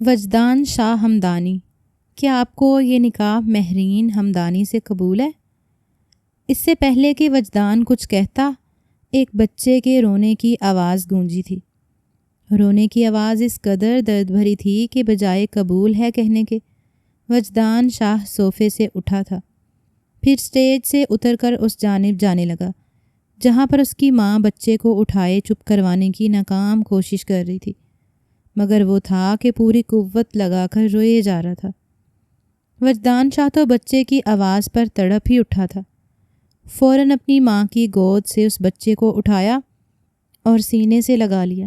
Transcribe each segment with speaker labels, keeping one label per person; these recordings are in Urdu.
Speaker 1: وجدان شاہ ہمدانی، کیا آپ کو یہ نکاح مہرین ہمدانی سے قبول ہے؟ اس سے پہلے کہ وجدان کچھ کہتا، ایک بچے کے رونے کی آواز گونجی تھی۔ رونے کی آواز اس قدر درد بھری تھی کہ بجائے قبول ہے کہنے کے، وجدان شاہ صوفے سے اٹھا تھا، پھر سٹیج سے اتر کر اس جانب جانے لگا جہاں پر اس کی ماں بچے کو اٹھائے چپ کروانے کی ناکام کوشش کر رہی تھی، مگر وہ تھا کہ پوری قوت لگا کر روئے جا رہا تھا۔ وجدان شاہ تو بچے کی آواز پر تڑپ ہی اٹھا تھا، فوراً اپنی ماں کی گود سے اس بچے کو اٹھایا اور سینے سے لگا لیا۔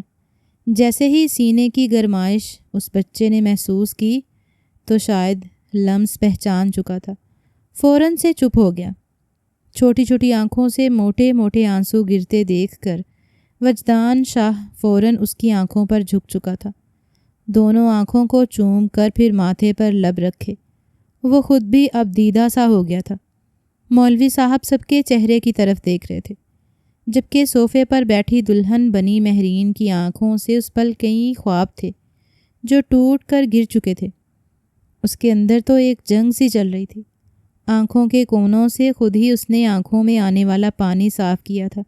Speaker 1: جیسے ہی سینے کی گرمائش اس بچے نے محسوس کی تو شاید لمس پہچان چکا تھا، فوراً سے چپ ہو گیا۔ چھوٹی چھوٹی آنکھوں سے موٹے موٹے آنسو گرتے دیکھ کر وجدان شاہ فوراً اس کی آنکھوں پر جھک چکا تھا، دونوں آنکھوں کو چوم کر پھر ماتھے پر لب رکھے۔ وہ خود بھی اب دیدہ سا ہو گیا تھا۔ مولوی صاحب سب کے چہرے کی طرف دیکھ رہے تھے، جبکہ صوفے پر بیٹھی دلہن بنی مہرین کی آنکھوں سے اس پل کئی خواب تھے جو ٹوٹ کر گر چکے تھے۔ اس کے اندر تو ایک جنگ سی چل رہی تھی۔ آنکھوں کے کونوں سے خود ہی اس نے آنکھوں میں آنے والا پانی صاف کیا تھا۔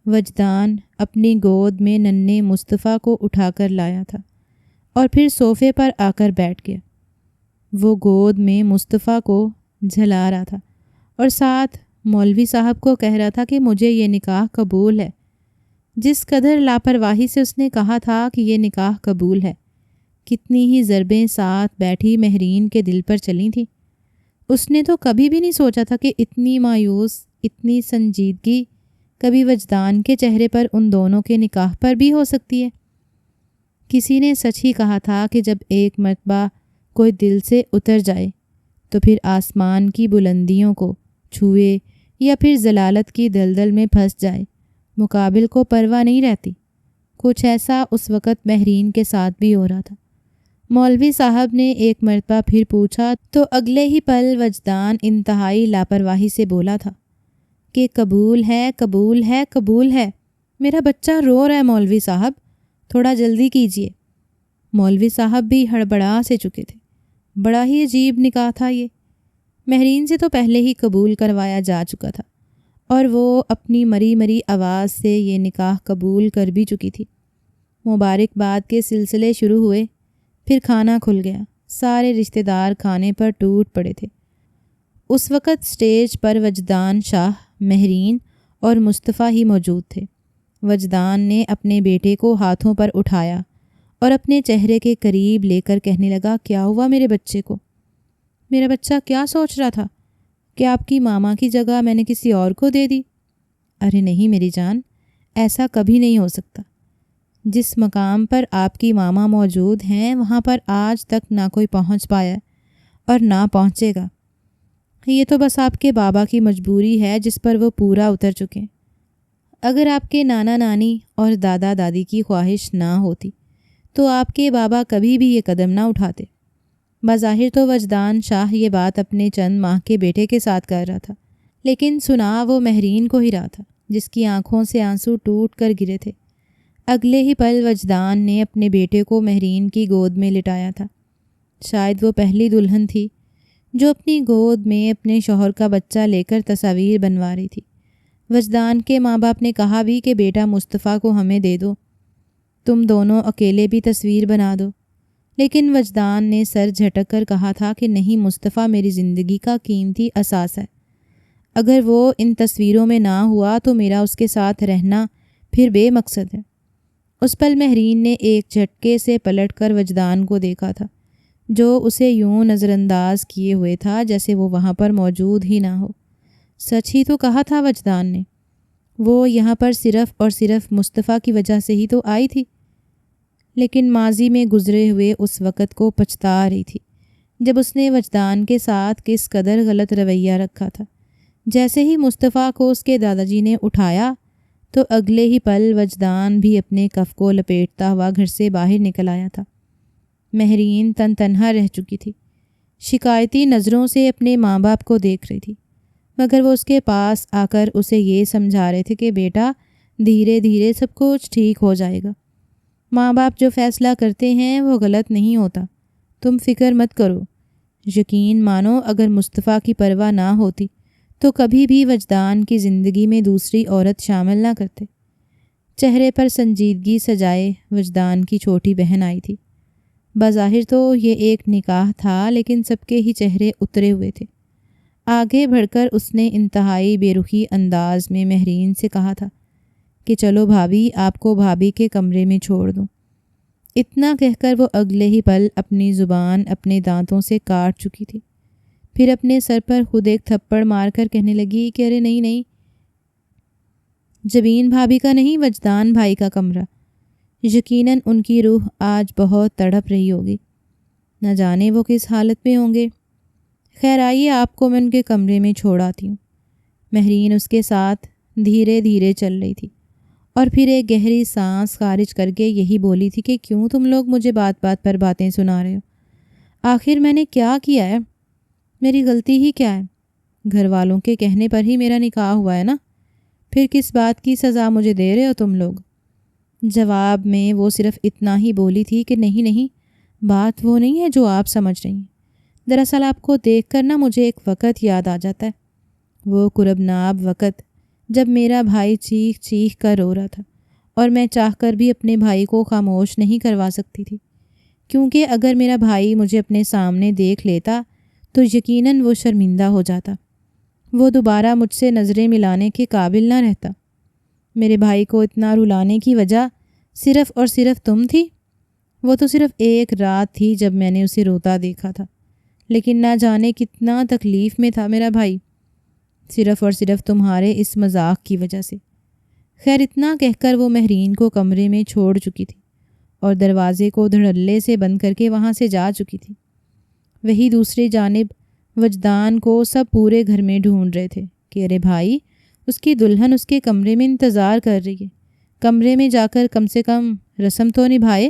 Speaker 1: وجدان اپنی گود میں ننھے مصطفیٰ کو اٹھا کر لایا تھا اور پھر صوفے پر آ کر بیٹھ گیا۔ وہ گود میں مصطفیٰ کو جھلا رہا تھا اور ساتھ مولوی صاحب کو کہہ رہا تھا کہ مجھے یہ نکاح قبول ہے۔ جس قدر لاپرواہی سے اس نے کہا تھا کہ یہ نکاح قبول ہے، کتنی ہی ضربیں ساتھ بیٹھی مہرین کے دل پر چلی تھیں۔ اس نے تو کبھی بھی نہیں سوچا تھا کہ اتنی مایوس، اتنی سنجیدگی کبھی وجدان کے چہرے پر ان دونوں کے نکاح پر بھی ہو سکتی ہے۔ کسی نے سچ ہی کہا تھا کہ جب ایک مرتبہ کوئی دل سے اتر جائے تو پھر آسمان کی بلندیوں کو چھوئے یا پھر ضلالت کی دلدل میں پھنس جائے، مقابل کو پرواہ نہیں رہتی۔ کچھ ایسا اس وقت مہرین کے ساتھ بھی ہو رہا تھا۔ مولوی صاحب نے ایک مرتبہ پھر پوچھا تو اگلے ہی پل وجدان انتہائی لاپرواہی سے بولا تھا کہ قبول ہے، قبول ہے، قبول ہے، میرا بچہ رو رہا ہے مولوی صاحب، تھوڑا جلدی کیجیے۔ مولوی صاحب بھی ہڑبڑا سے چکے تھے۔ بڑا ہی عجیب نکاح تھا یہ۔ مہرین سے تو پہلے ہی قبول کروایا جا چکا تھا اور وہ اپنی مری مری آواز سے یہ نکاح قبول کر بھی چکی تھی۔ مبارکباد کے سلسلے شروع ہوئے، پھر کھانا کھل گیا۔ سارے رشتہ دار کھانے پر ٹوٹ پڑے تھے۔ اس وقت سٹیج پر وجدان شاہ، مہرین اور مصطفیٰ ہی موجود تھے۔ وجدان نے اپنے بیٹے کو ہاتھوں پر اٹھایا اور اپنے چہرے کے قریب لے کر کہنے لگا، کیا ہوا میرے بچے کو؟ میرا بچہ کیا سوچ رہا تھا کہ آپ کی ماما کی جگہ میں نے کسی اور کو دے دی؟ ارے نہیں میری جان، ایسا کبھی نہیں ہو سکتا۔ جس مقام پر آپ کی ماما موجود ہیں وہاں پر آج تک نہ کوئی پہنچ پایا اور نہ پہنچے گا۔ یہ تو بس آپ کے بابا کی مجبوری ہے جس پر وہ پورا اتر چکے۔ اگر آپ کے نانا نانی اور دادا دادی کی خواہش نہ ہوتی تو آپ کے بابا کبھی بھی یہ قدم نہ اٹھاتے۔ بظاہر تو وجدان شاہ یہ بات اپنے چند ماہ کے بیٹے کے ساتھ کر رہا تھا، لیکن سنا وہ مہرین کو ہی رہا تھا جس کی آنکھوں سے آنسو ٹوٹ کر گرے تھے۔ اگلے ہی پل وجدان نے اپنے بیٹے کو مہرین کی گود میں لٹایا تھا۔ شاید وہ پہلی دلہن تھی جو اپنی گود میں اپنے شوہر کا بچہ لے کر تصاویر بنوا رہی تھی۔ وجدان کے ماں باپ نے کہا بھی کہ بیٹا مصطفیٰ کو ہمیں دے دو، تم دونوں اکیلے بھی تصویر بنا دو، لیکن وجدان نے سر جھٹک کر کہا تھا کہ نہیں، مصطفیٰ میری زندگی کا قیمتی اثاث ہے۔ اگر وہ ان تصویروں میں نہ ہوا تو میرا اس کے ساتھ رہنا پھر بے مقصد ہے۔ اس پل مہرین نے ایک جھٹکے سے پلٹ کر وجدان کو دیکھا تھا، جو اسے یوں نظر انداز کیے ہوئے تھا جیسے وہ وہاں پر موجود ہی نہ ہو۔ سچ ہی تو کہا تھا وجدان نے، وہ یہاں پر صرف اور صرف مصطفیٰ کی وجہ سے ہی تو آئی تھی، لیکن ماضی میں گزرے ہوئے اس وقت کو پچھتا رہی تھی جب اس نے وجدان کے ساتھ کس قدر غلط رویہ رکھا تھا۔ جیسے ہی مصطفیٰ کو اس کے دادا جی نے اٹھایا تو اگلے ہی پل وجدان بھی اپنے کف کو لپیٹتا ہوا گھر سے باہر نکل آیا تھا۔ مہرین تن تنہا رہ چکی تھی، شکایتی نظروں سے اپنے ماں باپ کو دیکھ رہی تھی، مگر وہ اس کے پاس آ کر اسے یہ سمجھا رہے تھے کہ بیٹا دھیرے دھیرے سب کچھ ٹھیک ہو جائے گا۔ ماں باپ جو فیصلہ کرتے ہیں وہ غلط نہیں ہوتا، تم فکر مت کرو۔ یقین مانو اگر مصطفیٰ کی پرواہ نہ ہوتی تو کبھی بھی وجدان کی زندگی میں دوسری عورت شامل نہ کرتے۔ چہرے پر سنجیدگی سجائے وجدان کی چھوٹی بہن آئی تھی۔ بظاہر تو یہ ایک نکاح تھا، لیکن سب کے ہی چہرے اترے ہوئے تھے۔ آگے بڑھ کر اس نے انتہائی بے رخی انداز میں مہرین سے کہا تھا کہ چلو بھابھی، آپ کو بھابھی کے کمرے میں چھوڑ دوں۔ اتنا کہہ کر وہ اگلے ہی پل اپنی زبان اپنے دانتوں سے کاٹ چکی تھی۔ پھر اپنے سر پر خود ایک تھپڑ مار کر کہنے لگی کہ ارے نہیں نہیں، جبین بھابھی کا نہیں، وجدان بھائی کا کمرہ۔ یقیناً ان کی روح آج بہت تڑپ رہی ہوگی، نہ جانے وہ کس حالت میں ہوں گے۔ خیر آئیے، آپ کو میں ان کے کمرے میں چھوڑ آتی ہوں۔ مہرین اس کے ساتھ دھیرے دھیرے چل رہی تھی اور پھر ایک گہری سانس خارج کر کے یہی بولی تھی کہ کیوں تم لوگ مجھے بات بات پر باتیں سنا رہے ہو؟ آخر میں نے کیا کیا ہے؟ میری غلطی ہی کیا ہے؟ گھر والوں کے کہنے پر ہی میرا نکاح ہوا ہے نا، پھر کس بات کی سزا مجھے دے رہے ہو تم لوگ؟ جواب میں وہ صرف اتنا ہی بولی تھی کہ نہیں نہیں، بات وہ نہیں ہے جو آپ سمجھ رہی ہیں۔ دراصل آپ کو دیکھ کر نا مجھے ایک وقت یاد آ جاتا ہے، وہ کربناب وقت جب میرا بھائی چیخ چیخ کر رو رہا تھا اور میں چاہ کر بھی اپنے بھائی کو خاموش نہیں کروا سکتی تھی، کیونکہ اگر میرا بھائی مجھے اپنے سامنے دیکھ لیتا تو یقیناً وہ شرمندہ ہو جاتا، وہ دوبارہ مجھ سے نظریں ملانے کے قابل نہ رہتا۔ میرے بھائی کو اتنا رلانے کی وجہ صرف اور صرف تم تھی۔ وہ تو صرف ایک رات تھی جب میں نے اسے روتا دیکھا تھا، لیکن نہ جانے کتنا تکلیف میں تھا میرا بھائی، صرف اور صرف تمہارے اس مذاق کی وجہ سے۔ خیر اتنا کہہ کر وہ مہرین کو کمرے میں چھوڑ چکی تھی اور دروازے کو دھڑلے سے بند کر کے وہاں سے جا چکی تھی۔ وہی دوسری جانب وجدان کو سب پورے گھر میں ڈھونڈ رہے تھے کہ ارے بھائی، اس کی دلہن اس کے کمرے میں انتظار کر رہی ہے، کمرے میں جا کر کم سے کم رسم تو نبھائے۔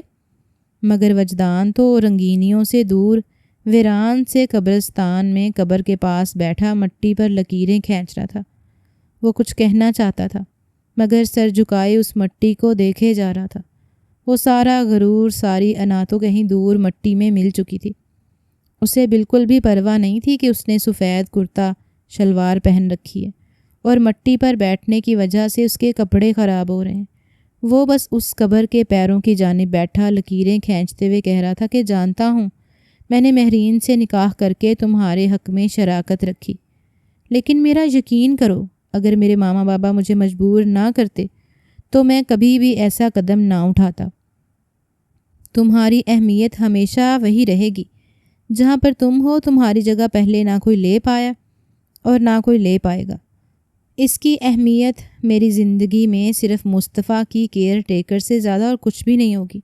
Speaker 1: مگر وجدان تو رنگینیوں سے دور ویران سے قبرستان میں قبر کے پاس بیٹھا مٹی پر لکیریں کھینچ رہا تھا۔ وہ کچھ کہنا چاہتا تھا مگر سر جھکائے اس مٹی کو دیکھے جا رہا تھا۔ وہ سارا غرور، ساری انا تو کہیں دور مٹی میں مل چکی تھی۔ اسے بالکل بھی پرواہ نہیں تھی کہ اس نے سفید کرتا شلوار پہن رکھی ہے اور مٹی پر بیٹھنے کی وجہ سے اس کے کپڑے خراب ہو رہے ہیں۔ وہ بس اس قبر کے پیروں کی جانب بیٹھا لکیریں کھینچتے ہوئے کہہ رہا تھا کہ جانتا ہوں میں نے مہرین سے نکاح کر کے تمہارے حق میں شراکت رکھی، لیکن میرا یقین کرو اگر میرے ماما بابا مجھے مجبور نہ کرتے تو میں کبھی بھی ایسا قدم نہ اٹھاتا۔ تمہاری اہمیت ہمیشہ وہی رہے گی، جہاں پر تم ہو تمہاری جگہ پہلے نہ کوئی لے پایا اور نہ کوئی لے پائے گا۔ اس کی اہمیت میری زندگی میں صرف مصطفیٰ کی کیئر ٹیکر سے زیادہ اور کچھ بھی نہیں ہوگی۔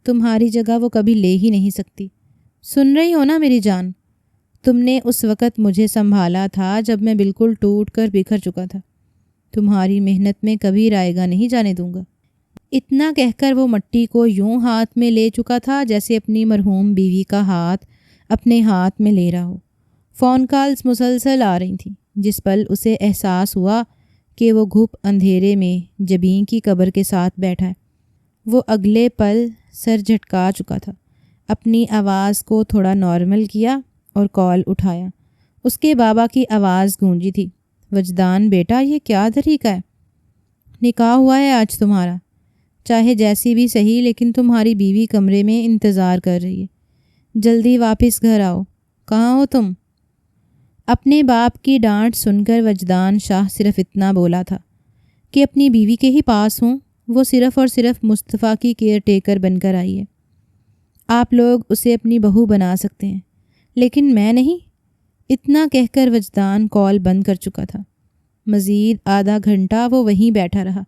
Speaker 1: تمہاری جگہ وہ کبھی لے ہی نہیں سکتی۔ سن رہی ہو نا میری جان؟ تم نے اس وقت مجھے سنبھالا تھا جب میں بالکل ٹوٹ کر بکھر چکا تھا۔ تمہاری محنت میں کبھی رائے گا نہیں جانے دوں گا۔ اتنا کہہ کر وہ مٹی کو یوں ہاتھ میں لے چکا تھا جیسے اپنی مرحوم بیوی کا ہاتھ اپنے ہاتھ میں لے رہا ہو۔ فون کالز مسلسل آ رہی تھیں، جس پل اسے احساس ہوا کہ وہ گھپ اندھیرے میں جبین کی قبر کے ساتھ بیٹھا ہے۔ وہ اگلے پل سر جھٹکا چکا تھا، اپنی آواز کو تھوڑا نارمل کیا اور کال اٹھایا۔ اس کے بابا کی آواز گونجی تھی، وجدان بیٹا یہ کیا طریقہ ہے؟ نکاح ہوا ہے آج تمہارا، چاہے جیسی بھی صحیح، لیکن تمہاری بیوی کمرے میں انتظار کر رہی ہے، جلدی واپس گھر آؤ۔ کہاں ہو تم؟ اپنے باپ کی ڈانٹ سن کر وجدان شاہ صرف اتنا بولا تھا کہ اپنی بیوی کے ہی پاس ہوں، وہ صرف اور صرف مصطفیٰ کی کیئر ٹیکر بن کر آئی ہے۔ آپ لوگ اسے اپنی بہو بنا سکتے ہیں لیکن میں نہیں۔ اتنا کہہ کر وجدان کال بند کر چکا تھا۔ مزید آدھا گھنٹہ وہ وہیں بیٹھا رہا،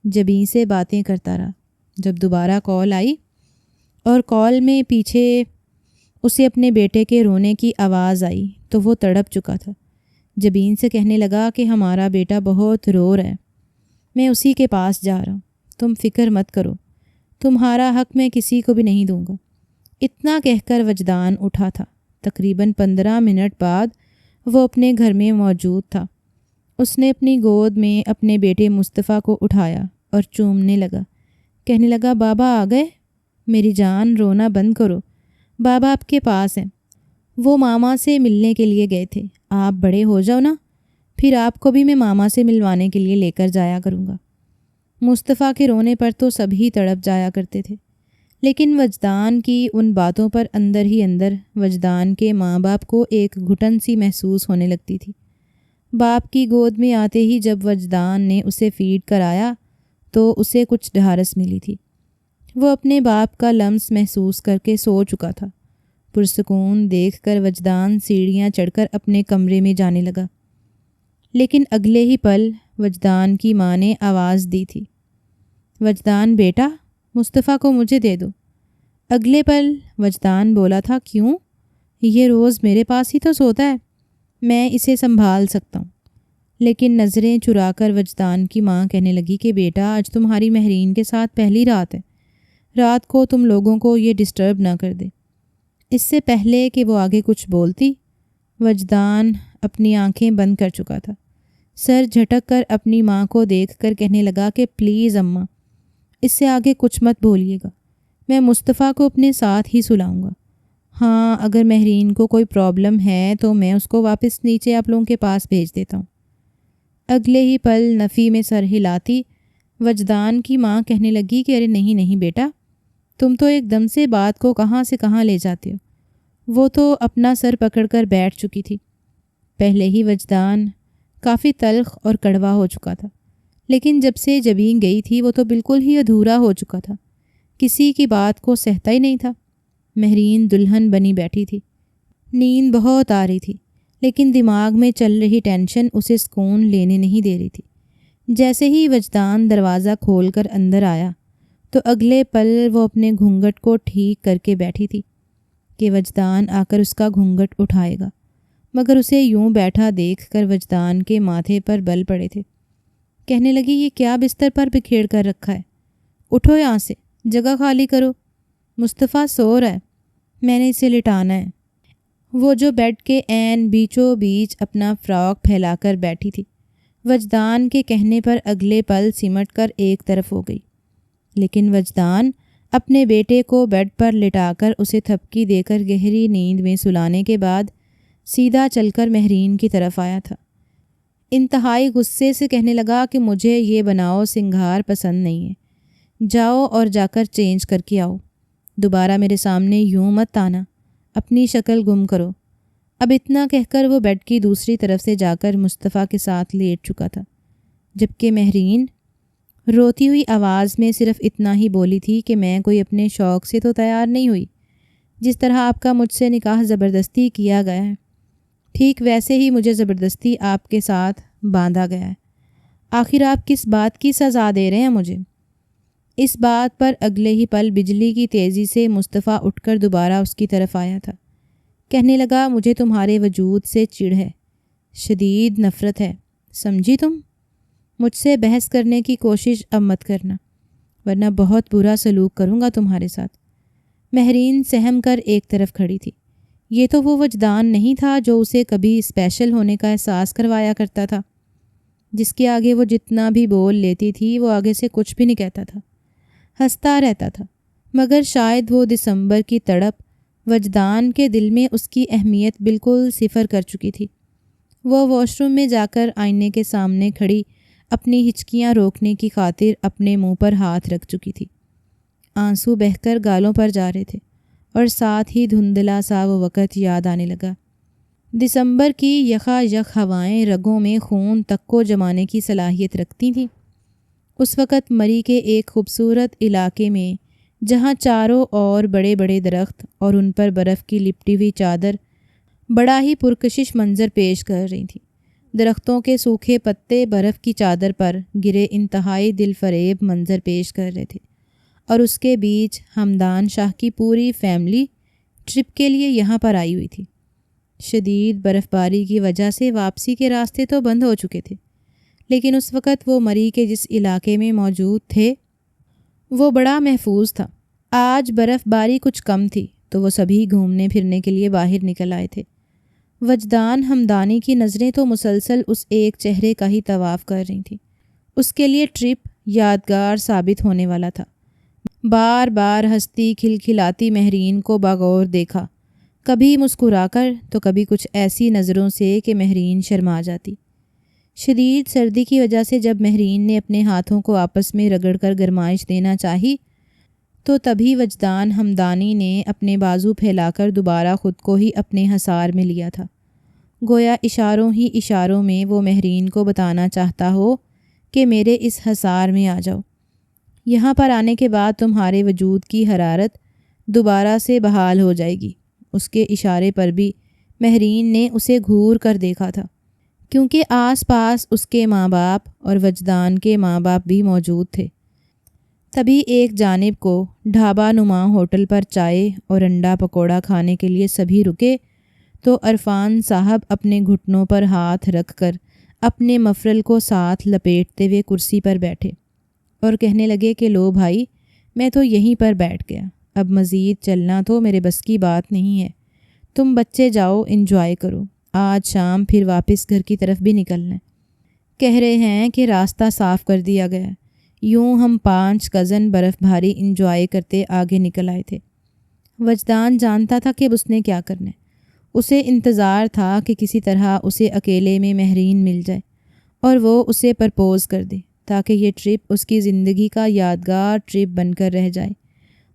Speaker 1: جبیں سے باتیں کرتا رہا۔ جب دوبارہ کال آئی اور کال میں پیچھے اسے اپنے بیٹے کے رونے کی آواز آئی تو وہ تڑپ چکا تھا۔ جبین سے کہنے لگا کہ ہمارا بیٹا بہت رو رہا ہے، میں اسی کے پاس جا رہا ہوں، تم فکر مت کرو، تمہارا حق میں کسی کو بھی نہیں دوں گا۔ اتنا کہہ کر وجدان اٹھا تھا۔ تقریباً 15 منٹ بعد وہ اپنے گھر میں موجود تھا۔ اس نے اپنی گود میں اپنے بیٹے مصطفیٰ کو اٹھایا اور چومنے لگا۔ کہنے لگا بابا آ گئے؟ میری جان رونا بند کرو، بابا آپ کے پاس ہیں، وہ ماما سے ملنے کے لیے گئے تھے، آپ بڑے ہو جاؤ نا، پھر آپ کو بھی میں ماما سے ملوانے کے لیے لے کر جایا کروں گا۔ مصطفیٰ کے رونے پر تو سبھی تڑپ جایا کرتے تھے، لیکن وجدان کی ان باتوں پر اندر ہی اندر وجدان کے ماں باپ کو ایک گھٹن سی محسوس ہونے لگتی تھی۔ باپ کی گود میں آتے ہی جب وجدان نے اسے فیڈ کرایا تو اسے کچھ ڈھارس ملی تھی۔ وہ اپنے باپ کا لمس محسوس کر کے سو چکا تھا۔ پرسکون دیکھ کر وجدان سیڑھیاں چڑھ کر اپنے کمرے میں جانے لگا، لیکن اگلے ہی پل وجدان کی ماں نے آواز دی تھی، وجدان بیٹا، مصطفیٰ کو مجھے دے دو۔ اگلے پل وجدان بولا تھا، کیوں؟ یہ روز میرے پاس ہی تو سوتا ہے، میں اسے سنبھال سکتا ہوں۔ لیکن نظریں چرا کر وجدان کی ماں کہنے لگی کہ بیٹا، آج تمہاری مہرین کے ساتھ پہلی رات ہے، رات کو تم لوگوں کو یہ ڈسٹرب نہ کر دے۔ اس سے پہلے کہ وہ آگے کچھ بولتی، وجدان اپنی آنکھیں بند کر چکا تھا۔ سر جھٹک کر اپنی ماں کو دیکھ کر کہنے لگا کہ پلیز اماں، اس سے آگے کچھ مت بولیے گا، میں مصطفیٰ کو اپنے ساتھ ہی سلاؤں گا۔ ہاں، اگر مہرین کو کوئی پرابلم ہے تو میں اس کو واپس نیچے آپ لوگوں کے پاس بھیج دیتا ہوں۔ اگلے ہی پل نفی میں سر ہلاتی وجدان کی ماں کہنے لگی کہ ارے نہیں نہیں بیٹا، تم تو ایک دم سے بات کو کہاں سے کہاں لے جاتے ہو۔ وہ تو اپنا سر پکڑ کر بیٹھ چکی تھی۔ پہلے ہی وجدان کافی تلخ اور کڑوا ہو چکا تھا، لیکن جب سے جبین گئی تھی وہ تو بالکل ہی ادھورا ہو چکا تھا، کسی کی بات کو سہتا ہی نہیں تھا۔ مہرین دلہن بنی بیٹھی تھی، نیند بہت آ رہی تھی، لیکن دماغ میں چل رہی ٹینشن اسے سکون لینے نہیں دے رہی تھی۔ جیسے ہی وجدان دروازہ کھول کر اندر آیا تو اگلے پل وہ اپنے گھونگھٹ کو ٹھیک کر کے بیٹھی تھی کہ وجدان آ کر اس کا گھونگھٹ اٹھائے گا، مگر اسے یوں بیٹھا دیکھ کر وجدان کے ماتھے پر بل پڑے تھے۔ کہنے لگی یہ کیا بستر پر بکھیڑ کر رکھا ہے، اٹھو یہاں سے، جگہ خالی کرو، مصطفیٰ سو رہا ہے، میں نے اسے لٹانا ہے۔ وہ جو بیڈ کے عین بیچوں بیچ اپنا فراک پھیلا کر بیٹھی تھی، وجدان کے کہنے پر اگلے پل سمٹ کر ایک طرف ہو گئی، لیکن وجدان اپنے بیٹے کو بیڈ پر لٹا کر اسے تھپکی دے کر گہری نیند میں سلانے کے بعد سیدھا چل کر مہرین کی طرف آیا تھا۔ انتہائی غصے سے کہنے لگا کہ مجھے یہ بناؤ سنگھار پسند نہیں ہے، جاؤ اور جا کر چینج کر کے آؤ، دوبارہ میرے سامنے یوں مت آنا، اپنی شکل گم کرو۔ اب اتنا کہہ کر وہ بیڈ کی دوسری طرف سے جا کر مصطفیٰ کے ساتھ لیٹ چکا تھا، جبکہ مہرین روتی ہوئی آواز میں صرف اتنا ہی بولی تھی کہ میں کوئی اپنے شوق سے تو تیار نہیں ہوئی، جس طرح آپ کا مجھ سے نکاح زبردستی کیا گیا ہے، ٹھیک ویسے ہی مجھے زبردستی آپ کے ساتھ باندھا گیا ہے۔ آخر آپ کس بات کی سزا دے رہے ہیں مجھے؟ اس بات پر اگلے ہی پل بجلی کی تیزی سے مصطفیٰ اٹھ کر دوبارہ اس کی طرف آیا تھا۔ کہنے لگا مجھے تمہارے وجود سے چڑ ہے، شدید نفرت ہے، سمجھی تم؟ مجھ سے بحث کرنے کی کوشش اب مت کرنا، ورنہ بہت برا سلوک کروں گا تمہارے ساتھ۔ مہرین سہم کر ایک طرف کھڑی تھی۔ یہ تو وہ وجدان نہیں تھا جو اسے کبھی اسپیشل ہونے کا احساس کروایا کرتا تھا، جس کے آگے وہ جتنا بھی بول لیتی تھی وہ آگے سے کچھ بھی نہیں کہتا تھا، ہنستا رہتا تھا۔ مگر شاید وہ دسمبر کی تڑپ وجدان کے دل میں اس کی اہمیت بالکل صفر کر چکی تھی۔ وہ واش روم میں جا کر آئینے کے سامنے کھڑی اپنی ہچکیاں روکنے کی خاطر اپنے منہ پر ہاتھ رکھ چکی تھی۔ آنسو بہہ کر گالوں پر جا رہے تھے اور ساتھ ہی دھندلا سا وہ وقت یاد آنے لگا۔ دسمبر کی یخا یک ہوائیں رگوں میں خون تک کو جمانے کی صلاحیت رکھتی تھیں۔ اس وقت مری کے ایک خوبصورت علاقے میں جہاں چاروں اور بڑے بڑے درخت اور ان پر برف کی لپٹی ہوئی چادر بڑا ہی پرکشش منظر پیش کر رہی تھی۔ درختوں کے سوکھے پتے برف کی چادر پر گرے انتہائی دل فریب منظر پیش کر رہے تھے، اور اس کے بیچ ہمدان شاہ کی پوری فیملی ٹرپ کے لیے یہاں پر آئی ہوئی تھی۔ شدید برف باری کی وجہ سے واپسی کے راستے تو بند ہو چکے تھے، لیکن اس وقت وہ مری کے جس علاقے میں موجود تھے وہ بڑا محفوظ تھا۔ آج برف باری کچھ کم تھی تو وہ سبھی گھومنے پھرنے کے لیے باہر نکل آئے تھے۔ وجدان ہمدانی کی نظریں تو مسلسل اس ایک چہرے کا ہی طواف کر رہی تھیں۔ اس کے لیے ٹرپ یادگار ثابت ہونے والا تھا، بار بار ہنستی کھلکھلاتی مہرین کو باغور دیکھا، کبھی مسکرا کر تو کبھی کچھ ایسی نظروں سے کہ مہرین شرما جاتی۔ شدید سردی کی وجہ سے جب مہرین نے اپنے ہاتھوں کو آپس میں رگڑ کر گرمائش دینا چاہی تو تبھی وجدان ہمدانی نے اپنے بازو پھیلا کر دوبارہ خود کو ہی اپنے حصار میں لیا تھا، گویا اشاروں ہی اشاروں میں وہ مہرین کو بتانا چاہتا ہو کہ میرے اس حصار میں آ جاؤ، یہاں پر آنے کے بعد تمہارے وجود کی حرارت دوبارہ سے بحال ہو جائے گی۔ اس کے اشارے پر بھی مہرین نے اسے گھور کر دیکھا تھا، کیونکہ آس پاس اس کے ماں باپ اور وجدان کے ماں باپ بھی موجود تھے۔ تبھی ایک جانب کو ڈھابہ نما ہوٹل پر چائے اور انڈا پکوڑا کھانے کے لیے سبھی رکے تو عرفان صاحب اپنے گھٹنوں پر ہاتھ رکھ کر اپنے مفرل کو ساتھ لپیٹتے ہوئے کرسی پر بیٹھے اور کہنے لگے کہ لو بھائی، میں تو یہیں پر بیٹھ گیا، اب مزید چلنا تو میرے بس کی بات نہیں ہے، تم بچے جاؤ انجوائے کرو، آج شام پھر واپس گھر کی طرف بھی نکلنا ہے۔ کہہ رہے ہیں کہ راستہ صاف کر دیا گیا۔ یوں ہم 5 کزن برف بھاری انجوائے کرتے آگے نکل آئے تھے۔ وجدان جانتا تھا کہ اس نے کیا کرنا ہے۔ اسے انتظار تھا کہ کسی طرح اسے اکیلے میں مہرین مل جائے اور وہ اسے پرپوز کر دے تاکہ یہ ٹرپ اس کی زندگی کا یادگار ٹرپ بن کر رہ جائے۔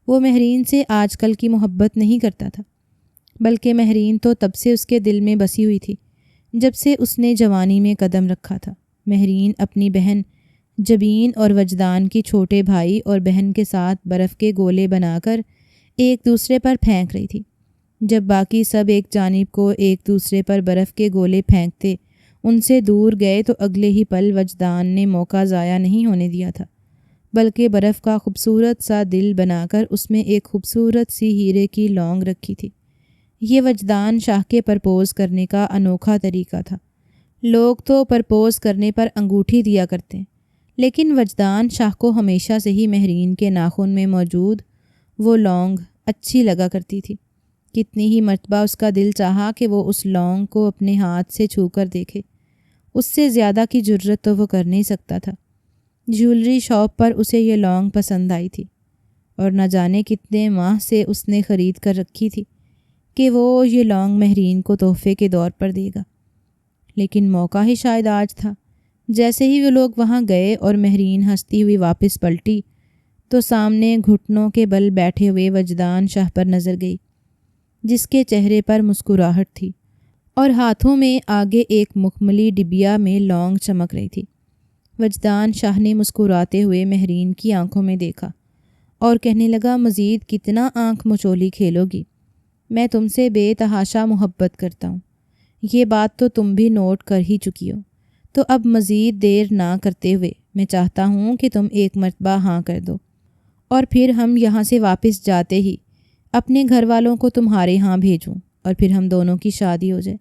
Speaker 1: وہ مہرین سے آج کل کی محبت نہیں کرتا تھا، بلکہ مہرین تو تب سے اس کے دل میں بسی ہوئی تھی جب سے اس نے جوانی میں قدم رکھا تھا۔ مہرین اپنی بہن جبین اور وجدان کی چھوٹے بھائی اور بہن کے ساتھ برف کے گولے بنا کر ایک دوسرے پر پھینک رہی تھی۔ جب باقی سب ایک جانب کو ایک دوسرے پر برف کے گولے پھینکتے ان سے دور گئے تو اگلے ہی پل وجدان نے موقع ضائع نہیں ہونے دیا تھا، بلکہ برف کا خوبصورت سا دل بنا کر اس میں ایک خوبصورت سی ہیرے کی لونگ رکھی تھی۔ یہ وجدان شاہ کے پرپوز کرنے کا انوکھا طریقہ تھا۔ لوگ تو پرپوز کرنے پر انگوٹھی دیا کرتے ہیں، لیکن وجدان شاہ کو ہمیشہ سے ہی مہرین کے ناخن میں موجود وہ لونگ اچھی لگا کرتی تھی۔ کتنی ہی مرتبہ اس کا دل چاہا کہ وہ اس لونگ کو اپنے ہاتھ سے چھو کر دیکھے، اس سے زیادہ کی جرت تو وہ کر نہیں سکتا تھا۔ جیولری شاپ پر اسے یہ لونگ پسند آئی تھی اور نہ جانے کتنے ماہ سے اس نے خرید کر رکھی تھی کہ وہ یہ لونگ مہرین کو تحفے کے طور پر دے گا، لیکن موقع ہی شاید آج تھا۔ جیسے ہی وہ لوگ وہاں گئے اور مہرین ہنستی ہوئی واپس پلٹی تو سامنے گھٹنوں کے بل بیٹھے ہوئے وجدان شاہ پر نظر گئی، جس کے چہرے پر مسکراہٹ تھی اور ہاتھوں میں آگے ایک مخملی ڈبیا میں لونگ چمک رہی تھی۔ وجدان شاہ نے مسکراتے ہوئے مہرین کی آنکھوں میں دیکھا اور کہنے لگا، مزید کتنا آنکھ مچولی کھیلو گی؟ میں تم سے بے تحاشا محبت کرتا ہوں، یہ بات تو تم بھی نوٹ کر ہی چکی ہو، تو اب مزید دیر نہ کرتے ہوئے میں چاہتا ہوں کہ تم ایک مرتبہ ہاں کر دو اور پھر ہم یہاں سے واپس جاتے ہی اپنے گھر والوں کو تمہارے ہاں بھیجوں اور پھر ہم دونوں کی شادی ہو جائے۔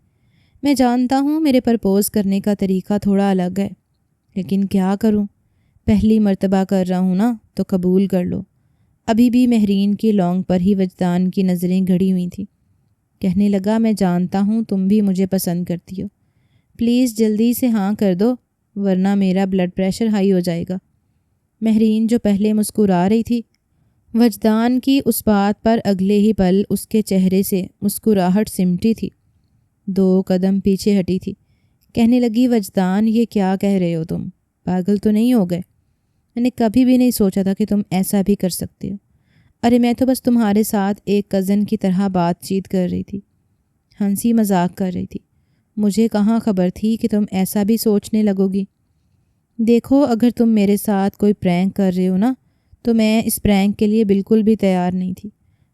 Speaker 1: میں جانتا ہوں میرے پرپوز کرنے کا طریقہ تھوڑا الگ ہے، لیکن کیا کروں، پہلی مرتبہ کر رہا ہوں نا، تو قبول کر لو۔ ابھی بھی مہرین کی لونگ پر ہی وجدان کی نظریں گھڑی ہوئی تھیں۔ کہنے لگا، میں جانتا ہوں تم بھی مجھے پسند کرتی ہو، پلیز جلدی سے ہاں کر دو ورنہ میرا بلڈ پریشر ہائی ہو جائے گا۔ مہرین جو پہلے مسکرا رہی تھی، وجدان کی اس بات پر اگلے ہی پل اس کے چہرے سے مسکراہٹ سمٹی تھی، 2 قدم پیچھے ہٹی تھی۔ کہنے لگی، وجدان یہ کیا کہہ رہے ہو تم؟ پاگل تو نہیں ہو گئے؟ میں نے کبھی بھی نہیں سوچا تھا کہ تم ایسا بھی کر سکتے ہو۔ ارے میں تو بس تمہارے ساتھ ایک کزن کی طرح بات چیت کر رہی تھی، ہنسی مذاق کر رہی تھی، مجھے کہاں خبر تھی کہ تم ایسا بھی سوچنے لگو گی۔ دیکھو، اگر تم میرے ساتھ کوئی پرینک کر رہے ہو نا، تو میں اس پرینک کے لیے بالکل بھی تیار نہیں تھی۔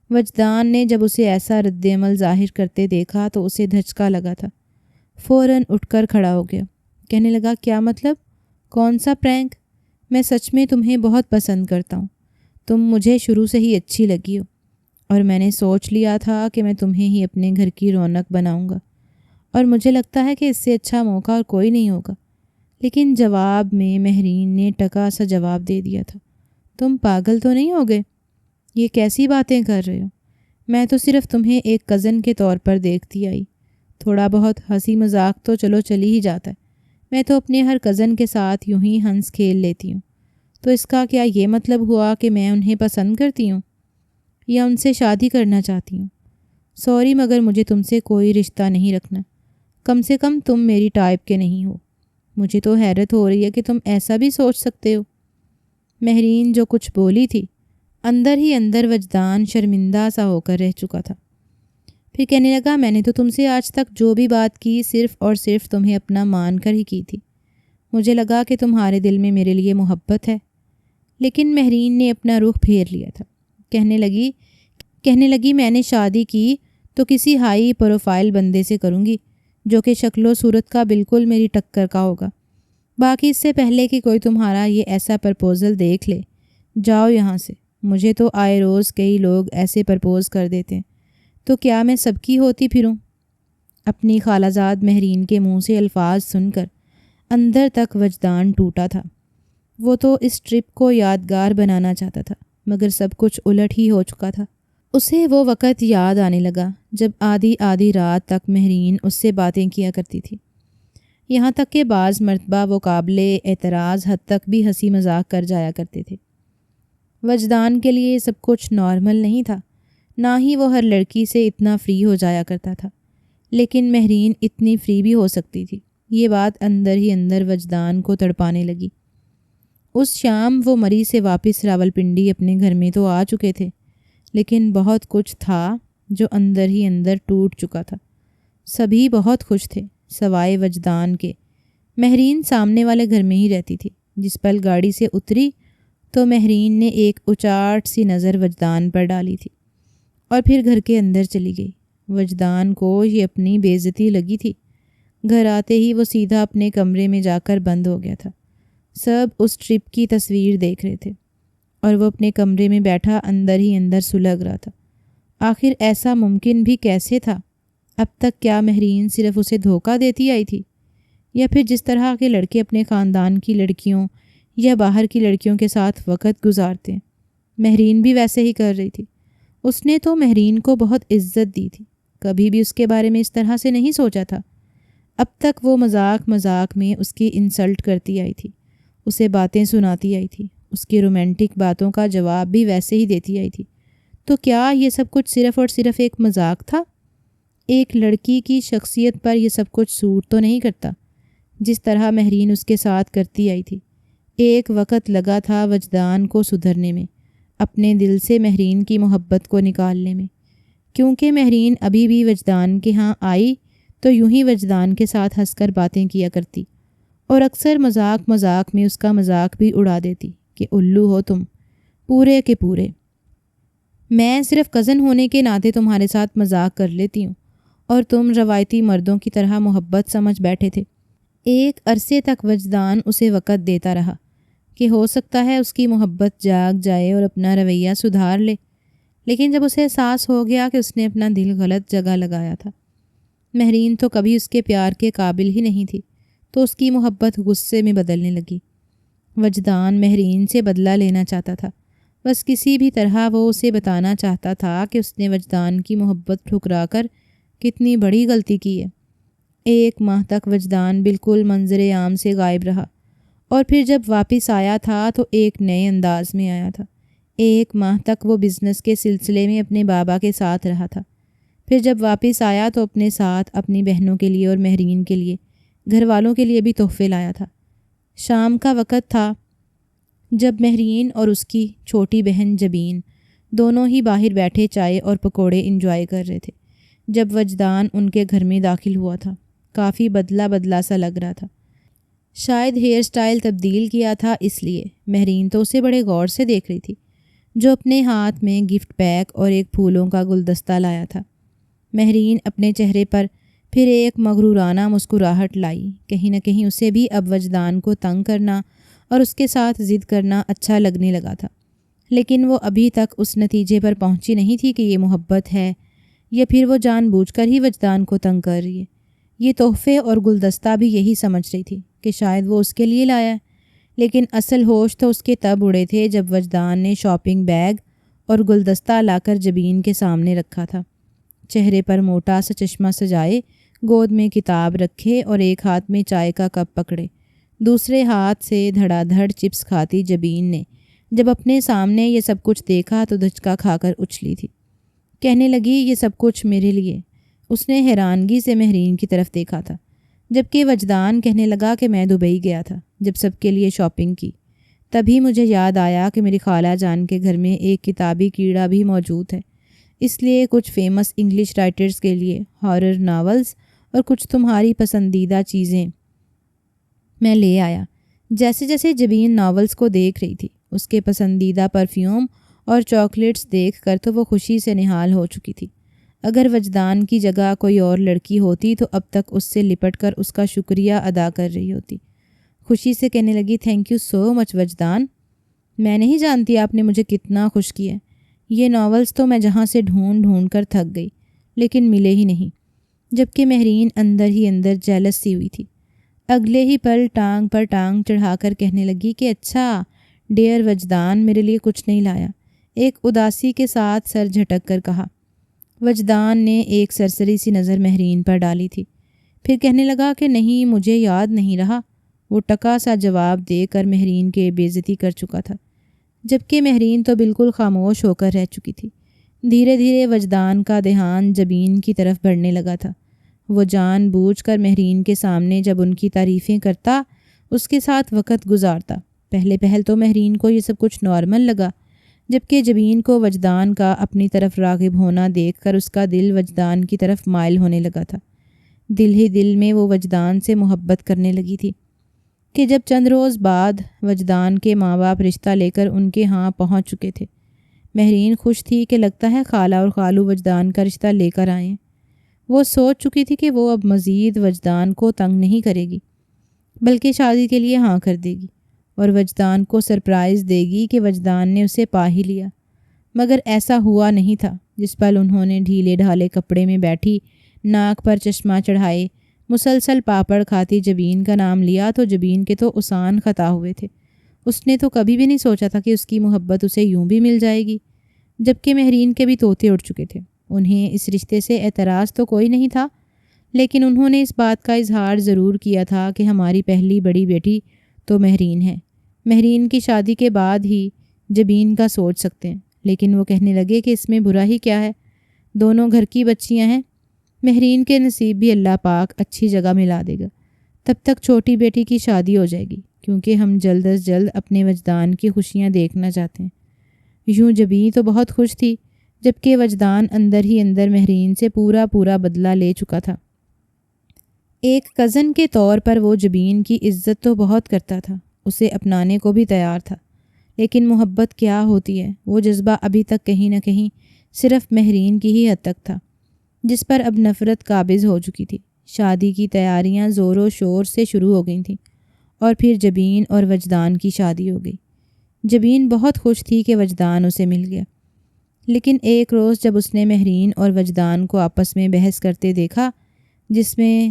Speaker 1: وجدان نے جب اسے ایسا رد عمل ظاہر کرتے دیکھا تو اسے دھچکا لگا تھا، فوراً اٹھ کر کھڑا ہو گیا۔ کہنے لگا، کیا مطلب؟ کون سا پرینک؟ میں سچ میں تمہیں بہت پسند کرتا ہوں، تم مجھے شروع سے ہی اچھی لگی ہو اور میں نے سوچ لیا تھا کہ میں تمہیں ہی اپنے گھر کی رونق بناؤں گا، اور مجھے لگتا ہے کہ اس سے اچھا موقع اور کوئی نہیں ہوگا۔ لیکن جواب میں مہرین نے ٹکا سا جواب دے دیا تھا، تم پاگل تو نہیں ہو گئے؟ یہ کیسی باتیں کر رہے ہو؟ میں تو صرف تمہیں ایک کزن کے طور پر دیکھتی آئی، تھوڑا بہت ہنسی مذاق تو چلو چلی ہی جاتا ہے، میں تو اپنے ہر کزن کے ساتھ یوں ہی ہنس کھیل لیتی ہوں، تو اس کا کیا یہ مطلب ہوا کہ میں انہیں پسند کرتی ہوں یا ان سے شادی کرنا چاہتی ہوں؟ سوری مگر مجھے تم سے کوئی رشتہ نہیں رکھنا، کم سے کم تم میری ٹائپ کے نہیں ہو۔ مجھے تو حیرت ہو رہی ہے کہ تم ایسا بھی سوچ سکتے ہو۔ مہرین جو کچھ بولی تھی، اندر ہی اندر وجدان شرمندہ سا ہو کر رہ چکا تھا۔ پھر کہنے لگا، میں نے تو تم سے آج تک جو بھی بات کی صرف اور صرف تمہیں اپنا مان کر ہی کی تھی۔ مجھے لگا کہ تمہارے دل میں میرے لیے محبت ہے۔ لیکن مہرین نے اپنا رخ پھیر لیا تھا۔ کہنے لگی میں نے شادی کی تو کسی ہائی پروفائل بندے سے کروں گی جو کہ شکل و صورت کا بالکل میری ٹکر کا ہوگا۔ باقی اس سے پہلے کہ کوئی تمہارا یہ ایسا پرپوزل دیکھ لے، جاؤ یہاں سے۔ مجھے تو آئے روز کئی لوگ ایسے پرپوز کر دیتے ہیں، تو کیا میں سب کی ہوتی پھروں؟ اپنی خالہ زاد مہرین کے منہ سے الفاظ سن کر اندر تک وجدان ٹوٹا تھا۔ وہ تو اس ٹرپ کو یادگار بنانا چاہتا تھا، مگر سب کچھ الٹ ہی ہو چکا تھا۔ اسے وہ وقت یاد آنے لگا جب آدھی رات تک مہرین اس سے باتیں کیا کرتی تھی، یہاں تک کہ بعض مرتبہ وہ قابل اعتراض حد تک بھی ہنسی مذاق کر جایا کرتے تھے۔ وجدان کے لیے سب کچھ نارمل نہیں تھا، نہ ہی وہ ہر لڑکی سے اتنا فری ہو جایا کرتا تھا، لیکن مہرین اتنی فری بھی ہو سکتی تھی۔ یہ بات اندر ہی اندر وجدان کو تڑپانے لگی۔ اس شام وہ مری سے واپس راولپنڈی اپنے گھر میں تو آ چکے تھے، لیکن بہت کچھ تھا جو اندر ہی اندر ٹوٹ چکا تھا۔ سبھی بہت خوش تھے سوائے وجدان کے۔ مہرین سامنے والے گھر میں ہی رہتی تھی۔ جس پل گاڑی سے اتری تو مہرین نے ایک اچاٹ سی نظر وجدان پر ڈالی تھی اور پھر گھر کے اندر چلی گئی۔ وجدان کو یہ اپنی بے عزتی لگی تھی۔ گھر آتے ہی وہ سیدھا اپنے کمرے میں جا کر بند ہو گیا تھا۔ سب اس ٹرپ کی تصویر دیکھ رہے تھے اور وہ اپنے کمرے میں بیٹھا اندر ہی اندر سلگ رہا تھا۔ آخر ایسا ممکن بھی کیسے تھا؟ اب تک کیا مہرین صرف اسے دھوکہ دیتی آئی تھی، یا پھر جس طرح کے لڑکے اپنے خاندان کی لڑکیوں یا باہر کی لڑکیوں کے ساتھ وقت گزارتے ہیں، مہرین بھی ویسے ہی کر رہی تھی؟ اس نے تو مہرین کو بہت عزت دی تھی، کبھی بھی اس کے بارے میں اس طرح سے نہیں سوچا تھا۔ اب تک وہ مذاق میں اس کی انسلٹ کرتی آئی تھی، اسے باتیں سناتی آئی تھی، اس کی رومانٹک باتوں کا جواب بھی ویسے ہی دیتی آئی تھی۔ تو کیا یہ سب کچھ صرف اور صرف ایک مذاق تھا؟ ایک لڑکی کی شخصیت پر یہ سب کچھ سوٹ تو نہیں کرتا جس طرح مہرین اس کے ساتھ کرتی آئی تھی۔ ایک وقت لگا تھا وجدان کو سدھرنے میں، اپنے دل سے مہرین کی محبت کو نکالنے میں، کیونکہ مہرین ابھی بھی وجدان کے ہاں آئی تو یوں ہی وجدان کے ساتھ ہنس کر باتیں کیا کرتی اور اکثر مذاق میں اس کا مذاق بھی اڑا دیتی کہ الو ہو تم پورے کے پورے، میں صرف کزن ہونے کے ناطے تمہارے ساتھ مذاق کر لیتی ہوں اور تم روایتی مردوں کی طرح محبت سمجھ بیٹھے تھے۔ ایک عرصے تک وجدان اسے وقت دیتا رہا کہ ہو سکتا ہے اس کی محبت جاگ جائے اور اپنا رویہ سدھار لے، لیکن جب اسے احساس ہو گیا کہ اس نے اپنا دل غلط جگہ لگایا تھا، مہرین تو کبھی اس کے پیار کے قابل ہی نہیں تھی، تو اس کی محبت غصے میں بدلنے لگی۔ وجدان مہرین سے بدلہ لینا چاہتا تھا، بس کسی بھی طرح وہ اسے بتانا چاہتا تھا کہ اس نے وجدان کی محبت ٹھکرا کر کتنی بڑی غلطی کی ہے۔ 1 ماہ تک وجدان بالکل منظر عام سے غائب رہا، اور پھر جب واپس آیا تھا تو ایک نئے انداز میں آیا تھا۔ 1 ماہ تک وہ بزنس کے سلسلے میں اپنے بابا کے ساتھ رہا تھا، پھر جب واپس آیا تو اپنے ساتھ اپنی بہنوں کے لیے اور مہرین کے لیے، گھر والوں کے لیے بھی تحفے لایا تھا۔ شام کا وقت تھا جب مہرین اور اس کی چھوٹی بہن جبین دونوں ہی باہر بیٹھے چائے اور پکوڑے انجوائے کر رہے تھے جب وجدان ان کے گھر میں داخل ہوا تھا۔ کافی بدلا سا لگ رہا تھا، شاید ہیئر سٹائل تبدیل کیا تھا اس لیے۔ مہرین تو اسے بڑے غور سے دیکھ رہی تھی، جو اپنے ہاتھ میں گفٹ پیک اور ایک پھولوں کا گلدستہ لایا تھا۔ مہرین اپنے چہرے پر پھر ایک مغرورانہ مسکراہٹ لائی۔ کہیں نہ کہیں اسے بھی اب وجدان کو تنگ کرنا اور اس کے ساتھ ضد کرنا اچھا لگنے لگا تھا، لیکن وہ ابھی تک اس نتیجے پر پہنچی نہیں تھی کہ یہ محبت ہے یا پھر وہ جان بوجھ کر ہی وجدان کو تنگ کر رہی ہے۔ یہ تحفے اور گلدستہ بھی یہی سمجھ رہی تھی کہ شاید وہ اس کے لیے لایا ہے، لیکن اصل ہوش تو اس کے تب اڑے تھے جب وجدان نے شاپنگ بیگ اور گلدستہ لا کر جبین کے سامنے رکھا تھا۔ چہرے پر موٹا سا چشمہ سجائے، گود میں کتاب رکھے اور ایک ہاتھ میں چائے کا کپ پکڑے، دوسرے ہاتھ سے دھڑا دھڑ چپس کھاتی جبین نے جب اپنے سامنے یہ سب کچھ دیکھا تو دھچکا کھا کر اچھلی تھی۔ کہنے لگی یہ سب کچھ میرے لیے۔ اس نے حیرانگی سے مہرین کی طرف دیکھا تھا، جبکہ وجدان کہنے لگا کہ میں دبئی گیا تھا جب سب کے لیے شاپنگ کی، تبھی مجھے یاد آیا کہ میری خالہ جان کے گھر میں ایک کتابی کیڑا بھی موجود ہے، اس لیے کچھ فیمس انگلش رائٹرز کے لیے ہارر ناولز اور کچھ تمہاری پسندیدہ چیزیں میں لے آیا۔ جیسے جیسے جبین ناولز کو دیکھ رہی تھی، اس کے پسندیدہ پرفیوم اور چاکلیٹس دیکھ کر تو وہ خوشی سے نہال ہو چکی تھی۔ اگر وجدان کی جگہ کوئی اور لڑکی ہوتی تو اب تک اس سے لپٹ کر اس کا شکریہ ادا کر رہی ہوتی۔ خوشی سے کہنے لگی، تھینک یو سو مچ وجدان، میں نہیں جانتی آپ نے مجھے کتنا خوش کیا ہے۔ یہ ناولز تو میں جہاں سے ڈھونڈ ڈھونڈ کر تھک گئی لیکن ملے ہی نہیں، جبکہ مہرین اندر ہی اندر جیلس سی ہوئی تھی۔ اگلے ہی پل ٹانگ پر ٹانگ چڑھا کر کہنے لگی کہ اچھا ڈیئر وجدان میرے لیے کچھ نہیں لایا، ایک اداسی کے ساتھ سر جھٹک کر کہا۔ وجدان نے ایک سرسری سی نظر مہرین پر ڈالی تھی، پھر کہنے لگا کہ نہیں مجھے یاد نہیں رہا۔ وہ ٹکا سا جواب دے کر مہرین کے بے عزتی کر چکا تھا، جبکہ مہرین تو بالکل خاموش ہو کر رہ چکی تھی۔ دھیرے دھیرے وجدان کا دھیان جبین کی طرف بڑھنے لگا تھا۔ وہ جان بوجھ کر مہرین کے سامنے جب ان کی تعریفیں کرتا، اس کے ساتھ وقت گزارتا۔ پہلے پہل تو مہرین کو یہ سب کچھ نارمل لگا، جبکہ جبین کو وجدان کا اپنی طرف راغب ہونا دیکھ کر اس کا دل وجدان کی طرف مائل ہونے لگا تھا۔ دل ہی دل میں وہ وجدان سے محبت کرنے لگی تھی کہ جب چند روز بعد وجدان کے ماں باپ رشتہ لے کر ان کے ہاں پہنچ چکے تھے، مہرین خوش تھی کہ لگتا ہے خالہ اور خالو وجدان کا رشتہ لے کر آئے ہیں۔ وہ سوچ چکی تھی کہ وہ اب مزید وجدان کو تنگ نہیں کرے گی، بلکہ شادی کے لیے ہاں کر دے گی اور وجدان کو سرپرائز دے گی کہ وجدان نے اسے پا ہی لیا۔ مگر ایسا ہوا نہیں تھا۔ جس پل انہوں نے ڈھیلے ڈھالے کپڑے میں بیٹھی، ناک پر چشمہ چڑھائے، مسلسل پاپڑ کھاتی جبین کا نام لیا تو جبین کے تو اسان خطا ہوئے تھے۔ اس نے تو کبھی بھی نہیں سوچا تھا کہ اس کی محبت اسے یوں بھی مل جائے گی، جبکہ مہرین کے بھی طوطے اڑ چکے تھے۔ انہیں اس رشتے سے اعتراض تو کوئی نہیں تھا، لیکن انہوں نے اس بات کا اظہار ضرور کیا تھا کہ ہماری پہلی بڑی بیٹی تو مہرین ہے، مہرین کی شادی کے بعد ہی جبین کا سوچ سکتے ہیں۔ لیکن وہ کہنے لگے کہ اس میں برا ہی کیا ہے، دونوں گھر کی بچیاں ہیں، مہرین کے نصیب بھی اللہ پاک اچھی جگہ ملا دے گا، تب تک چھوٹی بیٹی کی شادی ہو جائے گی، کیونکہ ہم جلد از جلد اپنے وجدان کی خوشیاں دیکھنا چاہتے ہیں۔ یوں جبین تو بہت خوش تھی، جبکہ وجدان اندر ہی اندر مہرین سے پورا بدلہ لے چکا تھا۔ ایک کزن کے طور پر وہ جبین کی عزت تو بہت کرتا تھا، اسے اپنانے کو بھی تیار تھا، لیکن محبت کیا ہوتی ہے وہ جذبہ ابھی تک کہیں نہ کہیں صرف مہرین کی ہی حد تک تھا، جس پر اب نفرت قابض ہو چکی تھی۔ شادی کی تیاریاں زور و شور سے شروع ہو گئی تھیں اور پھر جبین اور وجدان کی شادی ہو گئی۔ جبین بہت خوش تھی کہ وجدان اسے مل گیا، لیکن ایک روز جب اس نے مہرین اور وجدان کو آپس میں بحث کرتے دیکھا، جس میں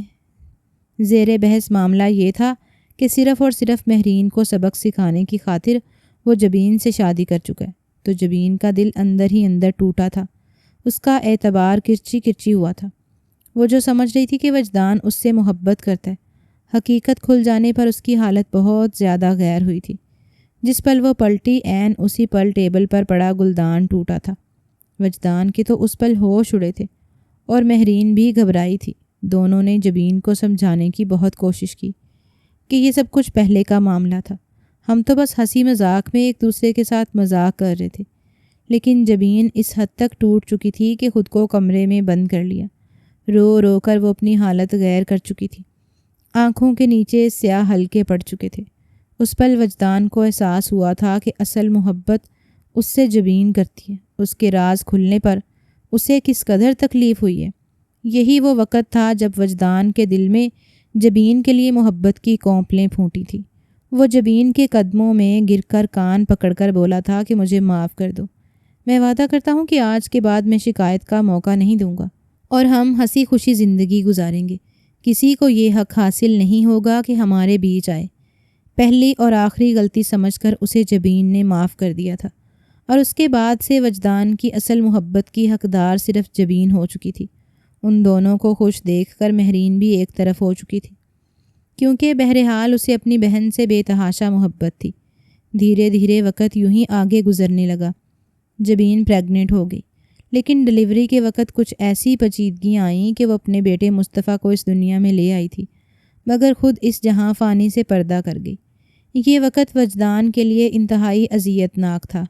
Speaker 1: زیر بحث معاملہ یہ تھا کہ صرف اور صرف مہرین کو سبق سکھانے کی خاطر وہ جبین سے شادی کر چکا ہے، تو جبین کا دل اندر ہی اندر ٹوٹا تھا، اس کا اعتبار کرچی کرچی ہوا تھا۔ وہ جو سمجھ رہی تھی کہ وجدان اس سے محبت کرتا ہے، حقیقت کھل جانے پر اس کی حالت بہت زیادہ غیر ہوئی تھی۔ جس پل وہ پلٹی عین اسی پل ٹیبل پر پڑا گلدان ٹوٹا تھا۔ وجدان کے تو اس پل ہوش اڑے تھے اور مہرین بھی گھبرائی تھی۔ دونوں نے جبین کو سمجھانے کی بہت کوشش کی کہ یہ سب کچھ پہلے کا معاملہ تھا، ہم تو بس ہنسی مذاق میں ایک دوسرے کے ساتھ مذاق کر رہے تھے، لیکن جبین اس حد تک ٹوٹ چکی تھی کہ خود کو کمرے میں بند کر لیا۔ رو رو کر وہ اپنی حالت غیر کر چکی تھی، آنکھوں کے نیچے سیاہ حلقے پڑ چکے تھے۔ اس پل وجدان کو احساس ہوا تھا کہ اصل محبت اس سے جبین کرتی ہے، اس کے راز کھلنے پر اسے کس قدر تکلیف ہوئی ہے۔ یہی وہ وقت تھا جب وجدان کے دل میں جبین کے لیے محبت کی کونپلیں پھوٹی تھیں۔ وہ جبین کے قدموں میں گر کر کان پکڑ کر بولا تھا کہ مجھے معاف کر دو، میں وعدہ کرتا ہوں کہ آج کے بعد میں شکایت کا موقع نہیں دوں گا اور ہم ہنسی خوشی زندگی گزاریں گے۔ کسی کو یہ حق حاصل نہیں ہوگا کہ ہمارے بیچ آئے۔ پہلی اور آخری غلطی سمجھ کر اسے جبین نے معاف کر دیا تھا، اور اس کے بعد سے وجدان کی اصل محبت کی حقدار صرف جبین ہو چکی تھی۔ ان دونوں کو خوش دیکھ کر مہرین بھی ایک طرف ہو چکی تھی۔ کیونکہ بہرحال اسے اپنی بہن سے بے تحاشا محبت تھی۔ دھیرے دھیرے وقت یوں ہی آگے گزرنے لگا۔ جبین پریگننٹ ہو گئی، لیکن ڈلیوری کے وقت کچھ ایسی پیچیدگیاں آئیں کہ وہ اپنے بیٹے مصطفیٰ کو اس دنیا میں لے آئی تھی، مگر خود اس جہاں فانی سے پردہ کر گئی۔ یہ وقت وجدان کے لیے انتہائی اذیت ناک تھا۔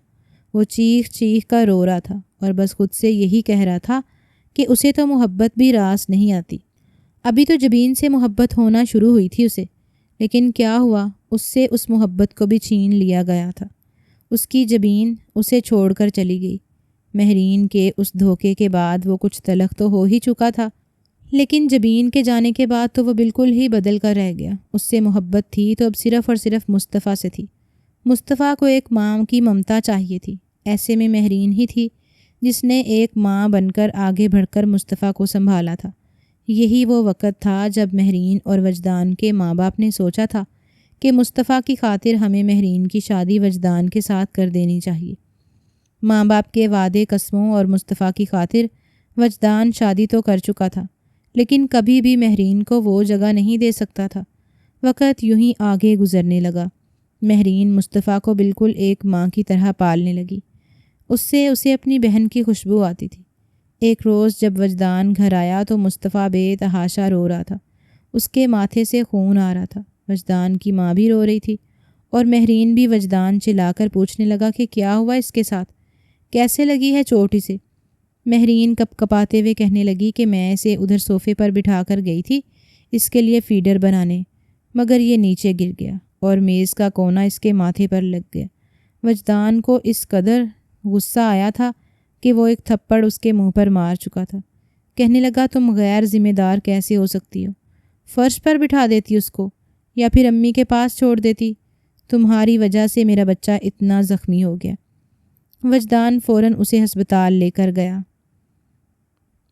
Speaker 1: وہ چیخ چیخ کر رو رہا تھا اور بس خود سے یہی کہہ رہا تھا کہ اسے تو محبت بھی راس نہیں آتی۔ ابھی تو جبین سے محبت ہونا شروع ہوئی تھی اسے، لیکن کیا ہوا، اس سے اس محبت کو بھی چھین لیا گیا تھا۔ اس کی جبین اسے چھوڑ کر چلی گئی۔ مہرین کے اس دھوکے کے بعد وہ کچھ تلخ تو ہو ہی چکا تھا، لیکن جبین کے جانے کے بعد تو وہ بالکل ہی بدل کر رہ گیا۔ اس سے محبت تھی تو اب صرف اور صرف مصطفیٰ سے تھی۔ مصطفیٰ کو ایک ماں کی ممتا چاہیے تھی، ایسے میں مہرین ہی تھی جس نے ایک ماں بن کر آگے بڑھ کر مصطفیٰ کو سنبھالا تھا۔ یہی وہ وقت تھا جب مہرین اور وجدان کے ماں باپ نے سوچا تھا کہ مصطفیٰ کی خاطر ہمیں مہرین کی شادی وجدان کے ساتھ کر دینی چاہیے۔ ماں باپ کے وعدے قسموں اور مصطفیٰ کی خاطر وجدان شادی تو کر چکا تھا، لیکن کبھی بھی مہرین کو وہ جگہ نہیں دے سکتا تھا۔ وقت یوں ہی آگے گزرنے لگا۔ مہرین مصطفیٰ کو بالکل ایک ماں کی طرح پالنے لگی۔ اس سے اسے اپنی بہن کی خوشبو آتی تھی۔ ایک روز جب وجدان گھر آیا تو مصطفیٰ بے تحاشا رو رہا تھا۔ اس کے ماتھے سے خون آ رہا تھا۔ وجدان کی ماں بھی رو رہی تھی اور مہرین بھی وجدان چلا کر پوچھنے لگا کہ کیا ہوا اس کے ساتھ، کیسے لگی ہے چوٹ اسے۔ مہرین کپ کپاتے ہوئے کہنے لگی کہ میں اسے ادھر صوفے پر بٹھا کر گئی تھی اس کے لیے فیڈر بنانے، مگر یہ نیچے گر گیا اور میز کا کونا اس کے ماتھے پر لگ گیا۔ وجدان کو اس قدر غصہ آیا تھا کہ وہ ایک تھپڑ اس کے منہ پر مار چکا تھا۔ کہنے لگا تم غیر ذمہ دار کیسے ہو سکتی ہو؟ فرش پر بٹھا دیتی اس کو یا پھر امی کے پاس چھوڑ دیتی۔ تمہاری وجہ سے میرا بچہ اتنا زخمی ہو گیا۔ وجدان فوراً اسے ہسپتال لے کر گیا۔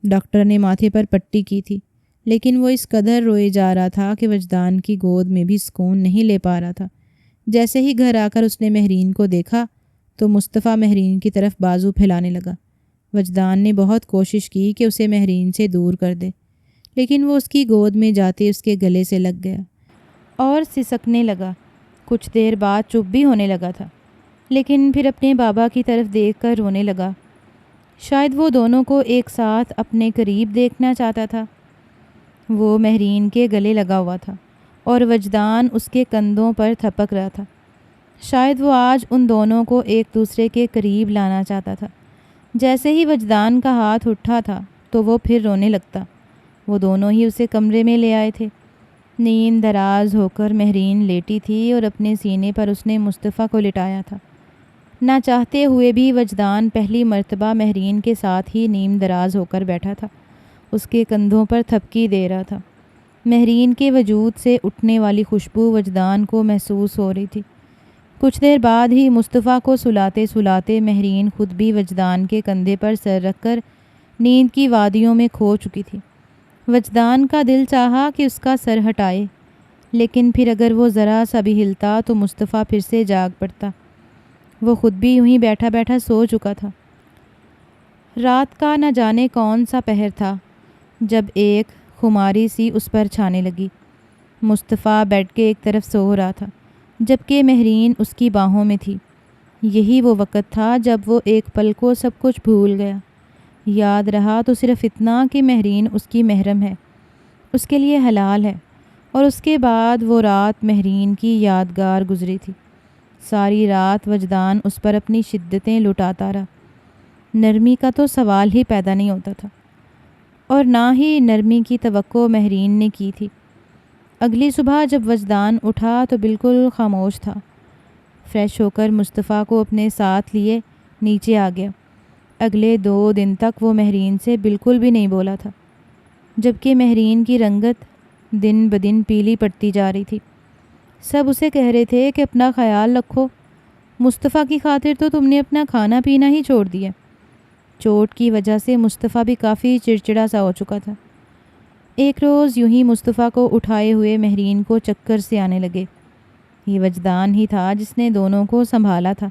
Speaker 1: ڈاکٹر نے ماتھے پر پٹی کی تھی، لیکن وہ اس قدر روئے جا رہا تھا کہ وجدان کی گود میں بھی سکون نہیں لے پا رہا تھا۔ جیسے ہی گھر آ کر اس نے مہرین کو دیکھا تو مصطفیٰ مہرین کی طرف بازو پھیلانے لگا۔ وجدان نے بہت کوشش کی کہ اسے مہرین سے دور کر دے، لیکن وہ اس کی گود میں جاتے اس کے گلے سے لگ گیا اور سسکنے لگا۔ کچھ دیر بعد چپ بھی ہونے لگا تھا، لیکن پھر اپنے بابا کی طرف دیکھ کر رونے لگا۔ شاید وہ دونوں کو ایک ساتھ اپنے قریب دیکھنا چاہتا تھا۔ وہ مہرین کے گلے لگا ہوا تھا اور وجدان اس کے کندھوں پر تھپک رہا تھا۔ شاید وہ آج ان دونوں کو ایک دوسرے کے قریب لانا چاہتا تھا۔ جیسے ہی وجدان کا ہاتھ اٹھا تھا تو وہ پھر رونے لگتا۔ وہ دونوں ہی اسے کمرے میں لے آئے تھے۔ نیند دراز ہو کر مہرین لیٹی تھی اور اپنے سینے پر اس نے مصطفیٰ کو لٹایا تھا۔ نہ چاہتے ہوئے بھی وجدان پہلی مرتبہ مہرین کے ساتھ ہی نیم دراز ہو کر بیٹھا تھا، اس کے کندھوں پر تھپکی دے رہا تھا۔ مہرین کے وجود سے اٹھنے والی خوشبو وجدان کو محسوس ہو رہی تھی۔ کچھ دیر بعد ہی مصطفیٰ کو سلاتے سلاتے مہرین خود بھی وجدان کے کندھے پر سر رکھ کر نیند کی وادیوں میں کھو چکی تھی۔ وجدان کا دل چاہا کہ اس کا سر ہٹائے، لیکن پھر اگر وہ ذرا سا بھی ہلتا تو مصطفیٰ پھر سے جاگ پڑتا۔ وہ خود بھی یوں ہی بیٹھا بیٹھا سو چکا تھا۔ رات کا نہ جانے کون سا پہر تھا جب ایک خماری سی اس پر چھانے لگی۔ مصطفیٰ بیڈ کے ایک طرف سو رہا تھا، جبکہ مہرین اس کی باہوں میں تھی۔ یہی وہ وقت تھا جب وہ ایک پل کو سب کچھ بھول گیا۔ یاد رہا تو صرف اتنا کہ مہرین اس کی محرم ہے، اس کے لیے حلال ہے، اور اس کے بعد وہ رات مہرین کی یادگار گزری تھی۔ ساری رات وجدان اس پر اپنی شدتیں لٹاتا رہا۔ نرمی کا تو سوال ہی پیدا نہیں ہوتا تھا، اور نہ ہی نرمی کی توقع مہرین نے کی تھی۔ اگلی صبح جب وجدان اٹھا تو بالکل خاموش تھا۔ فریش ہو کر مصطفیٰ کو اپنے ساتھ لیے نیچے آ گیا۔ اگلے 2 دن تک وہ مہرین سے بالکل بھی نہیں بولا تھا، جبکہ مہرین کی رنگت دن بدن پیلی پڑتی جا رہی تھی۔ سب اسے کہہ رہے تھے کہ اپنا خیال رکھو، مصطفیٰ کی خاطر تو تم نے اپنا کھانا پینا ہی چھوڑ دیا۔ چوٹ کی وجہ سے مصطفیٰ بھی کافی چڑچڑا سا ہو چکا تھا۔ ایک روز یوں ہی مصطفیٰ کو اٹھائے ہوئے مہرین کو چکر سے آنے لگے۔ یہ وجدان ہی تھا جس نے دونوں کو سنبھالا تھا،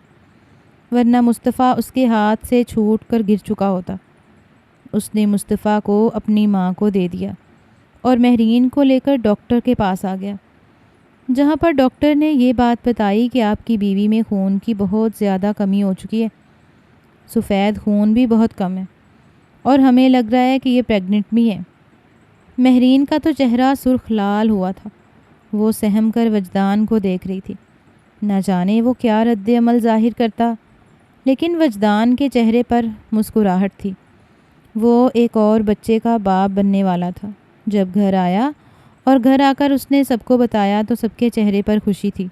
Speaker 1: ورنہ مصطفیٰ اس کے ہاتھ سے چھوٹ کر گر چکا ہوتا۔ اس نے مصطفیٰ کو اپنی ماں کو دے دیا اور مہرین کو لے کر ڈاکٹر کے پاس آ گیا۔ جہاں پر ڈاکٹر نے یہ بات بتائی کہ آپ کی بیوی میں خون کی بہت زیادہ کمی ہو چکی ہے، سفید خون بھی بہت کم ہے، اور ہمیں لگ رہا ہے کہ یہ پریگننٹ بھی ہے۔ مہرین کا تو چہرہ سرخ لال ہوا تھا، وہ سہم کر وجدان کو دیکھ رہی تھی، نہ جانے وہ کیا رد عمل ظاہر کرتا، لیکن وجدان کے چہرے پر مسکراہٹ تھی۔ وہ ایک اور بچے کا باپ بننے والا تھا۔ جب گھر آیا اور گھر آ کر اس نے سب کو بتایا تو سب کے چہرے پر خوشی تھی۔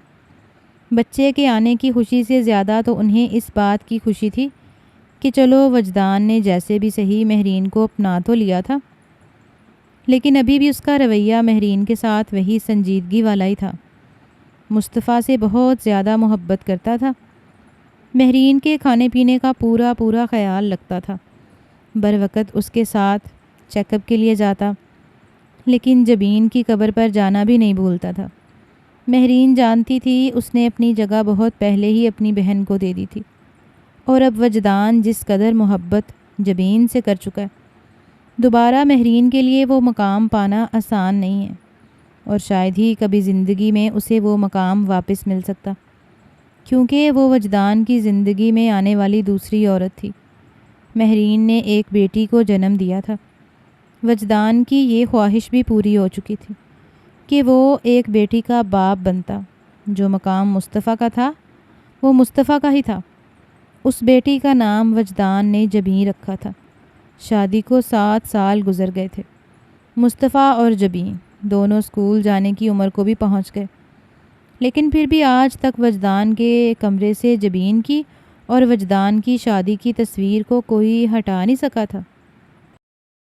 Speaker 1: بچے کے آنے کی خوشی سے زیادہ تو انہیں اس بات کی خوشی تھی کہ چلو وجدان نے جیسے بھی صحیح مہرین کو اپنا تو لیا تھا، لیکن ابھی بھی اس کا رویہ مہرین کے ساتھ وہی سنجیدگی والا ہی تھا۔ مصطفیٰ سے بہت زیادہ محبت کرتا تھا، مہرین کے کھانے پینے کا پورا خیال رکھتا تھا، بروقت اس کے ساتھ چیک اپ کے لیے جاتا، لیکن جبین کی قبر پر جانا بھی نہیں بھولتا تھا۔ مہرین جانتی تھی اس نے اپنی جگہ بہت پہلے ہی اپنی بہن کو دے دی تھی، اور اب وجدان جس قدر محبت جبین سے کر چکا ہے، دوبارہ مہرین کے لیے وہ مقام پانا آسان نہیں ہے، اور شاید ہی کبھی زندگی میں اسے وہ مقام واپس مل سکتا، کیونکہ وہ وجدان کی زندگی میں آنے والی دوسری عورت تھی۔ مہرین نے ایک بیٹی کو جنم دیا تھا۔ وجدان کی یہ خواہش بھی پوری ہو چکی تھی کہ وہ ایک بیٹی کا باپ بنتا۔ جو مقام مصطفیٰ کا تھا وہ مصطفیٰ کا ہی تھا۔ اس بیٹی کا نام وجدان نے جبین رکھا تھا۔ شادی کو 7 سال گزر گئے تھے۔ مصطفیٰ اور جبین دونوں اسکول جانے کی عمر کو بھی پہنچ گئے، لیکن پھر بھی آج تک وجدان کے کمرے سے جبین کی اور وجدان کی شادی کی تصویر کو کوئی ہٹا نہیں سکا تھا۔